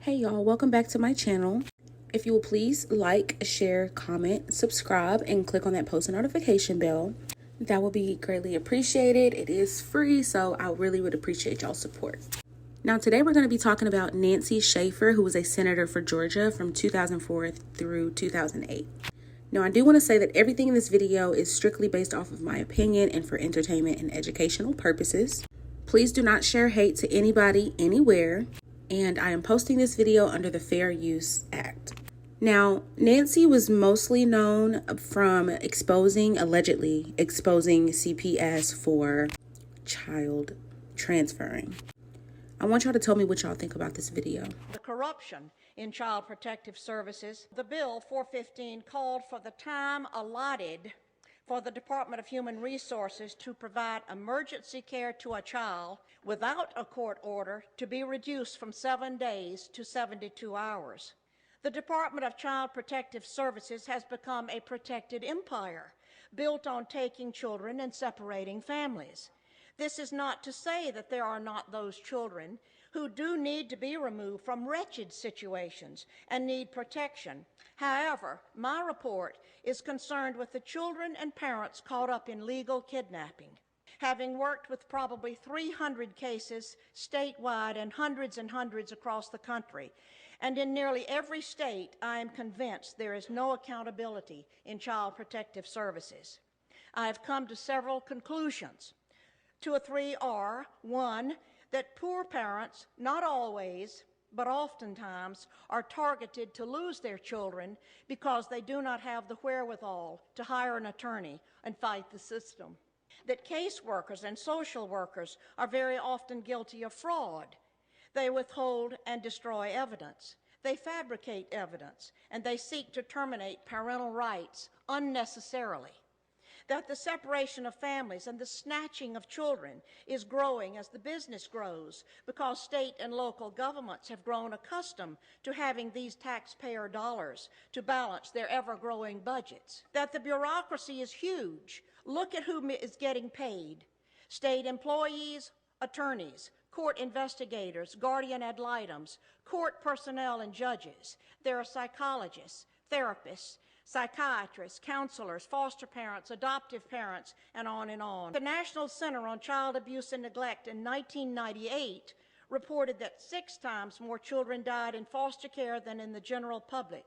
Hey y'all, welcome back to my channel. If you will please like, share, comment, subscribe, and click on that post notification bell. That will be greatly appreciated. It is free, so I really would appreciate y'all's support. Now today we're going to be talking about Nancy Schaefer, who was a senator for Georgia from 2004 through 2008. Now I do want to say that everything in this video is strictly based off of my opinion and for entertainment and educational purposes. Please do not share hate to anybody, anywhere. And I am posting this video under the Fair Use Act. Now, Nancy was mostly known from allegedly exposing CPS for child transferring. I want y'all to tell me what y'all think about this video. The corruption in Child Protective Services. The Bill 415 called for the time allotted for the Department of Human Resources to provide emergency care to a child without a court order to be reduced from 7 days to 72 hours. The Department of Child Protective Services has become a protected empire built on taking children and separating families. This is not to say that there are not those children who do need to be removed from wretched situations and need protection. However, my report is concerned with the children and parents caught up in legal kidnapping. Having worked with probably 300 cases statewide and hundreds across the country, and in nearly every state, I am convinced there is no accountability in Child Protective Services. I have come to several conclusions. 2 or 3 are: 1, that poor parents, not always, but oftentimes, are targeted to lose their children because they do not have the wherewithal to hire an attorney and fight the system. That caseworkers and social workers are very often guilty of fraud. They withhold and destroy evidence. They fabricate evidence, and they seek to terminate parental rights unnecessarily. That the separation of families and the snatching of children is growing as the business grows because state and local governments have grown accustomed to having these taxpayer dollars to balance their ever-growing budgets. That the bureaucracy is huge. Look at who is getting paid. State employees, attorneys, court investigators, guardian ad litems, court personnel and judges. There are psychologists, therapists, psychiatrists, counselors, foster parents, adoptive parents, and on and on. The National Center on Child Abuse and Neglect in 1998 reported that 6 times more children died in foster care than in the general public,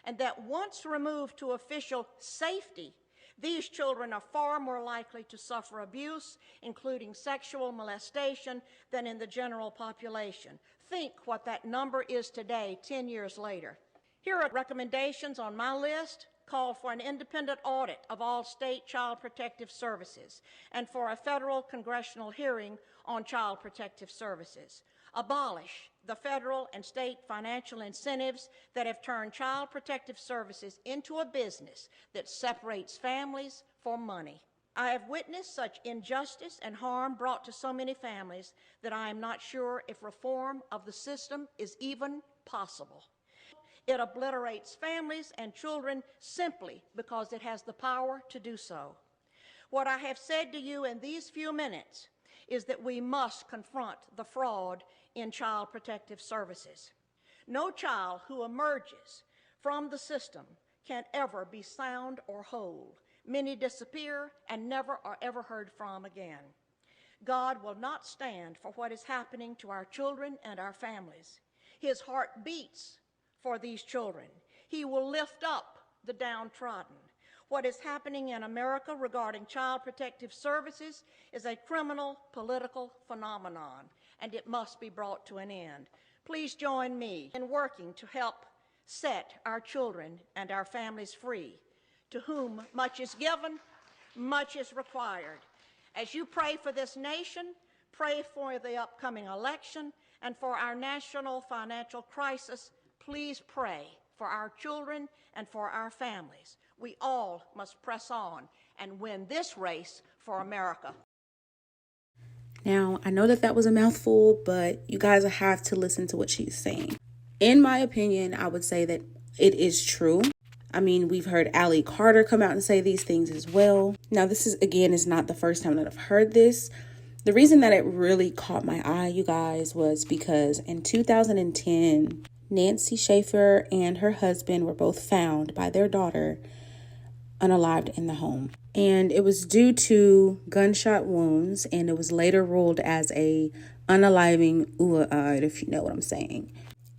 and that once removed to official safety, these children are far more likely to suffer abuse, including sexual molestation, than in the general population. Think what that number is today, 10 years later. Here are recommendations on my list: call for an independent audit of all state child protective services and for a federal congressional hearing on child protective services. Abolish the federal and state financial incentives that have turned child protective services into a business that separates families for money. I have witnessed such injustice and harm brought to so many families that I am not sure if reform of the system is even possible. It obliterates families and children simply because it has the power to do so. What I have said to you in these few minutes is that we must confront the fraud in Child Protective Services. No child who emerges from the system can ever be sound or whole. Many disappear and never are ever heard from again. God will not stand for what is happening to our children and our families. His heart beats for these children. He will lift up the downtrodden. What is happening in America regarding Child Protective Services is a criminal political phenomenon, and it must be brought to an end. Please join me in working to help set our children and our families free. To whom much is given, much is required. As you pray for this nation, pray for the upcoming election and for our national financial crisis. Please pray for our children and for our families. We all must press on and win this race for America. Now, I know that was a mouthful, but you guys have to listen to what she's saying. In my opinion, I would say that it is true. I mean, we've heard Allie Carter come out and say these things as well. Now, this is not the first time that I've heard this. The reason that it really caught my eye, you guys, was because in 2010, Nancy Schaefer and her husband were both found by their daughter unalived in the home. And it was due to gunshot wounds, and it was later ruled as a unaliving uaid, if you know what I'm saying.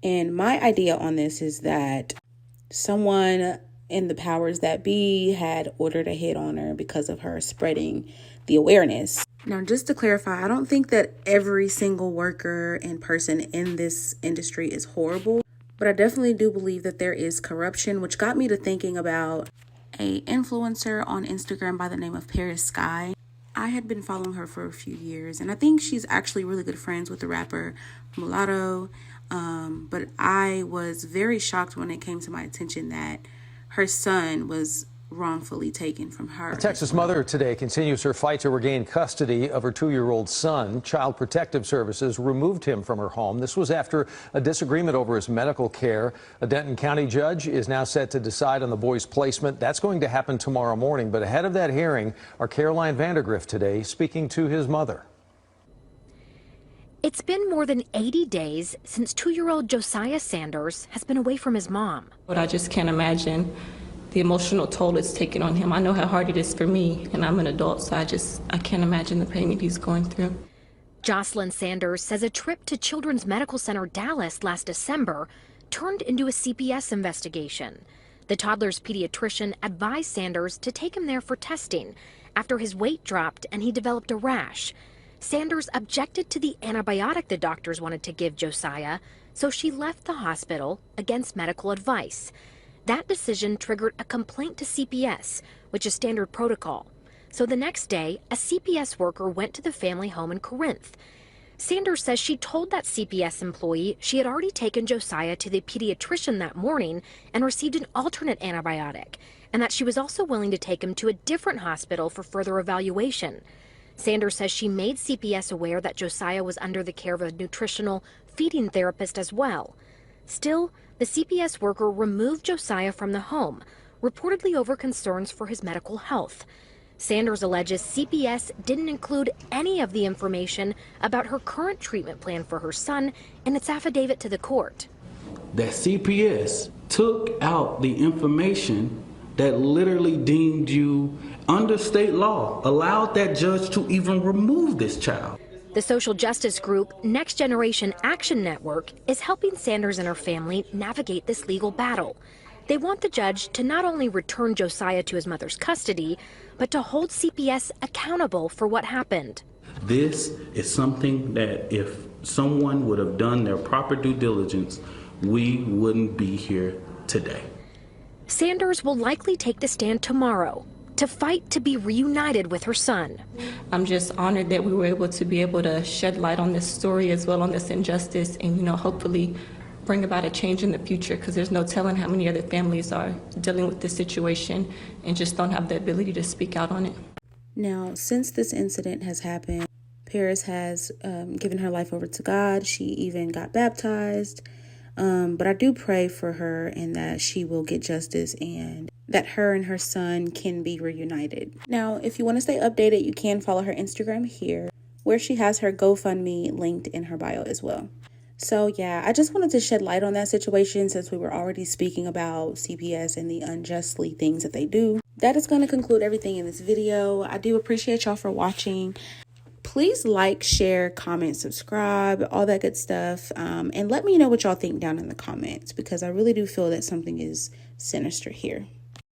And my idea on this is that someone in the powers that be had ordered a hit on her because of her spreading the awareness. Now, just to clarify, I don't think that every single worker and person in this industry is horrible, but I definitely do believe that there is corruption, which got me to thinking about a influencer on Instagram by the name of Paris Sky. I had been following her for a few years, and I think she's actually really good friends with the rapper Mulatto. But I was very shocked when it came to my attention that her son was wrongfully taken from her. A Texas mother today continues her fight to regain custody of her 2-year-old son. Child Protective Services removed him from her home. This was after a disagreement over his medical care. A Denton County judge is now set to decide on the boy's placement. That's going to happen tomorrow morning. But ahead of that hearing, our Caroline Vandergrift today speaking to his mother. It's been more than 80 days since 2-year-old Josiah Sanders has been away from his mom. But I just can't imagine the emotional toll it's taken on him. I know how hard it is for me, and I'm an adult, so I can't imagine the pain that he's going through. Jocelyn Sanders says a trip to Children's Medical Center Dallas last December turned into a CPS investigation. The toddler's pediatrician advised Sanders to take him there for testing after his weight dropped and he developed a rash. Sanders objected to the antibiotic the doctors wanted to give Josiah, so she left the hospital against medical advice. That decision triggered a complaint to CPS, which is standard protocol. So the next day, a CPS worker went to the family home in Corinth. Sanders says she told that CPS employee she had already taken Josiah to the pediatrician that morning and received an alternate antibiotic, and that she was also willing to take him to a different hospital for further evaluation. Sanders says she made CPS aware that Josiah was under the care of a nutritional feeding therapist as well. Still, the CPS worker removed Josiah from the home, reportedly over concerns for his medical health. Sanders alleges CPS didn't include any of the information about her current treatment plan for her son in its affidavit to the court. That CPS took out the information that literally deemed you under state law, allowed that judge to even remove this child. The social justice group Next Generation Action Network is helping Sanders and her family navigate this legal battle. They want the judge to not only return Josiah to his mother's custody, but to hold CPS accountable for what happened. This is something that if someone would have done their proper due diligence, we wouldn't be here today. Sanders will likely take the stand tomorrow to fight to be reunited with her son. I'm just honored that we were able to shed light on this story as well, on this injustice, and hopefully bring about a change in the future, because there's no telling how many other families are dealing with this situation and just don't have the ability to speak out on it. Now, since this incident has happened, Paris has given her life over to God. She even got baptized. But I do pray for her and that she will get justice and that her and her son can be reunited. Now, if you want to stay updated, you can follow her Instagram here, where she has her GoFundMe linked in her bio as well. So yeah, I just wanted to shed light on that situation since we were already speaking about CPS and the unjustly things that they do. That is going to conclude everything in this video. I do appreciate y'all for watching. Please like, share, comment, subscribe, all that good stuff. And let me know what y'all think down in the comments, because I really do feel that something is sinister here.